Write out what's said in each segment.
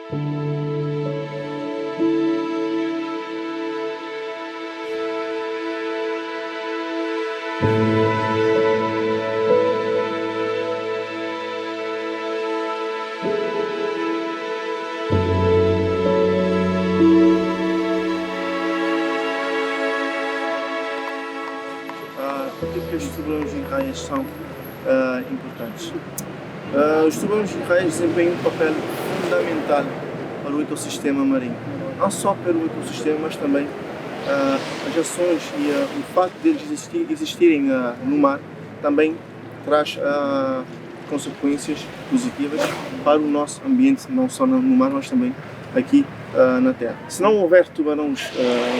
Por que os tubarões em raias são importantes? Os tubarões em raias desempenham um papel fundamental para o ecossistema marinho. Não só para o ecossistema, mas também as ações e o facto de eles existirem no mar também traz consequências positivas para o nosso ambiente, não só no mar, mas também aqui na Terra. Se não houver tubarões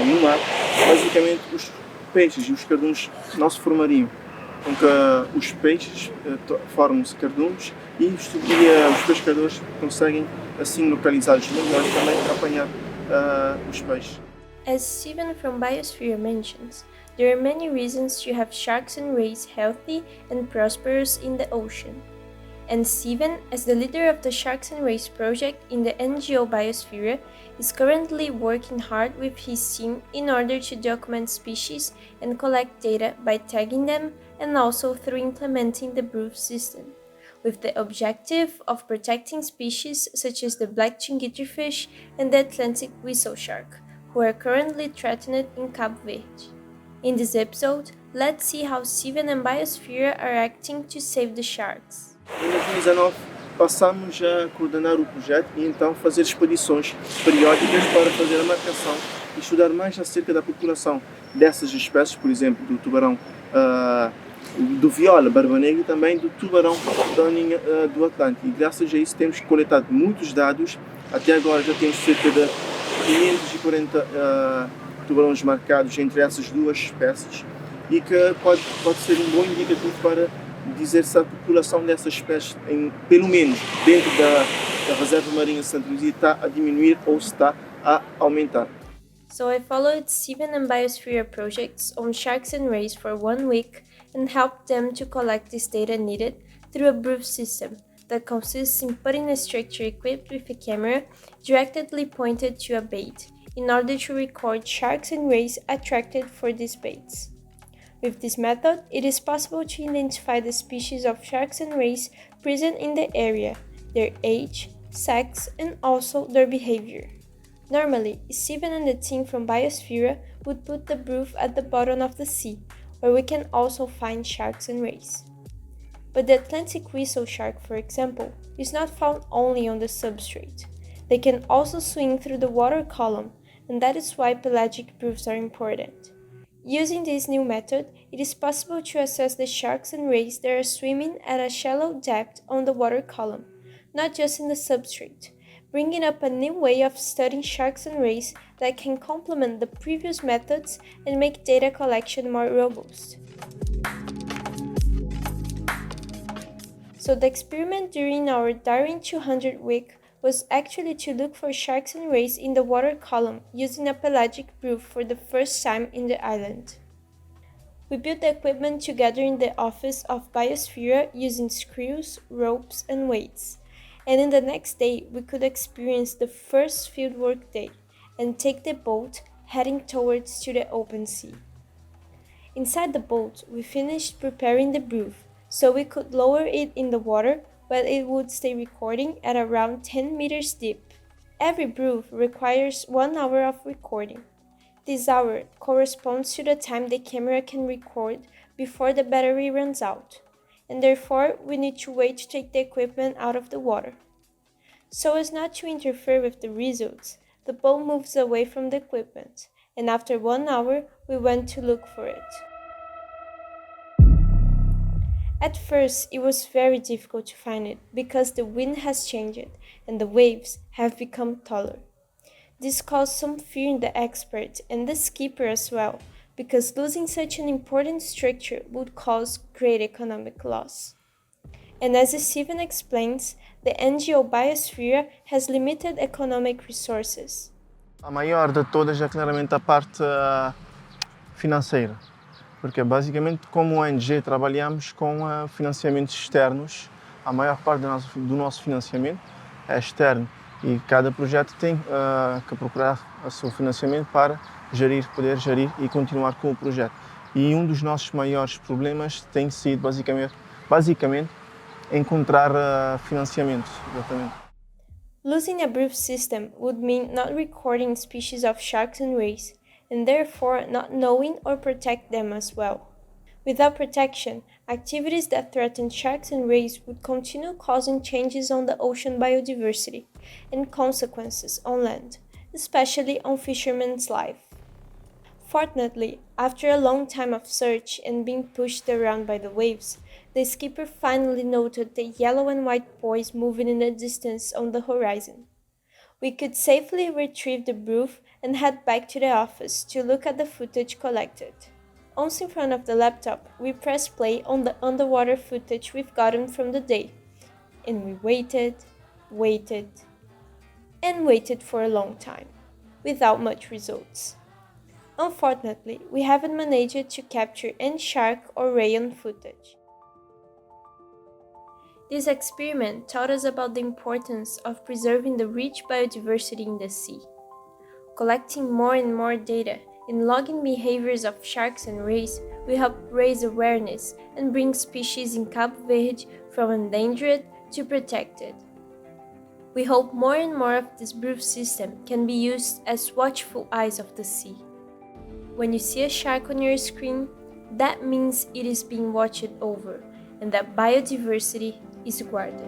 no mar, basicamente os peixes e os carduns não se formariam. Porque os peixes formam-se carduns e os pescadores conseguem assim localizá-los melhor e também apanhar os peixes. As Steven from Biosphere mentions, there are many reasons to have sharks and rays healthy and prosperous in the ocean. And Steven, as the leader of the Sharks and Rays project in the NGO Biosphere, is currently working hard with his team in order to document species and collect data by tagging them and also through implementing the proof system, with the objective of protecting species such as the black chinguitrofish and the Atlantic whistle shark, who are currently threatened in Cape Verde. In this episode, let's see how Steven and Biosphere are acting to save the sharks. Em 2019 passamos a coordenar o projeto e então fazer expedições periódicas para fazer a marcação e estudar mais acerca da população dessas espécies, por exemplo, do tubarão do viola, barba negra e também do tubarão da linha do Atlântico. E graças a isso temos coletado muitos dados. Até agora já temos cerca de 540 tubarões marcados entre essas duas espécies e que pode ser um bom indicativo para dizer se a população dessas espécies, pelo menos dentro da reserva marinha de Santa Luzia, está a diminuir ou se está a aumentar. So I followed Steven and Biosphere projects on sharks and rays for 1 week and helped them to collect this data needed through a proof system that consists in putting a structure equipped with a camera directly pointed to a bait in order to record sharks and rays attracted for these baits. With this method, it is possible to identify the species of sharks and rays present in the area, their age, sex, and also their behavior. Normally, Steven and the team from Biosphere would put the proof at the bottom of the sea, where we can also find sharks and rays. But the Atlantic whistle shark, for example, is not found only on the substrate. They can also swim through the water column, and that is why pelagic proofs are important. Using this new method, it is possible to assess the sharks and rays that are swimming at a shallow depth on the water column, not just in the substrate, bringing up a new way of studying sharks and rays that can complement the previous methods and make data collection more robust. So the experiment during our Darwin 200 week was actually to look for sharks and rays in the water column using a pelagic proof for the first time in the island. We built the equipment together in the office of Biosphere using screws, ropes, and weights. And in the next day, we could experience the first fieldwork day and take the boat heading towards to the open sea. Inside the boat, we finished preparing the proof so we could lower it in the water while it would stay recording at around 10 meters deep. Every proof requires 1 hour of recording. This hour corresponds to the time the camera can record before the battery runs out, and therefore we need to wait to take the equipment out of the water. So as not to interfere with the results, the boat moves away from the equipment, and after 1 hour we went to look for it. At first, it was very difficult to find it because the wind has changed and the waves have become taller. This caused some fear in the expert and the skipper as well, because losing such an important structure would cause great economic loss. And as Steven explains, the NGO Biosphere has limited economic resources. A maior de todas é claramente a parte financeira. Porque basicamente, como ONG, trabalhamos com financiamentos externos. A maior parte do nosso financiamento é externo E cada projeto tem que procurar o seu financiamento para poder gerir e continuar com o projeto. E um dos nossos maiores problemas tem sido basicamente encontrar financiamento, exatamente. Losing a proof system would mean not recording species of sharks and rays, and therefore not knowing or protect them as well. Without protection, activities that threaten sharks and rays would continue causing changes on the ocean biodiversity and consequences on land, especially on fishermen's life. Fortunately, after a long time of search and being pushed around by the waves, the skipper finally noted the yellow and white buoys moving in the distance on the horizon. We could safely retrieve the proof and head back to the office to look at the footage collected. Once in front of the laptop, we pressed play on the underwater footage we've gotten from the day, and we waited, and waited for a long time, without much results. Unfortunately, we haven't managed to capture any shark or ray on footage. This experiment taught us about the importance of preserving the rich biodiversity in the sea. Collecting more and more data and logging behaviors of sharks and rays will help raise awareness and bring species in Cape Verde from endangered to protected. We hope more and more of this proof system can be used as watchful eyes of the sea. When you see a shark on your screen, that means it is being watched over and that biodiversity is guarded.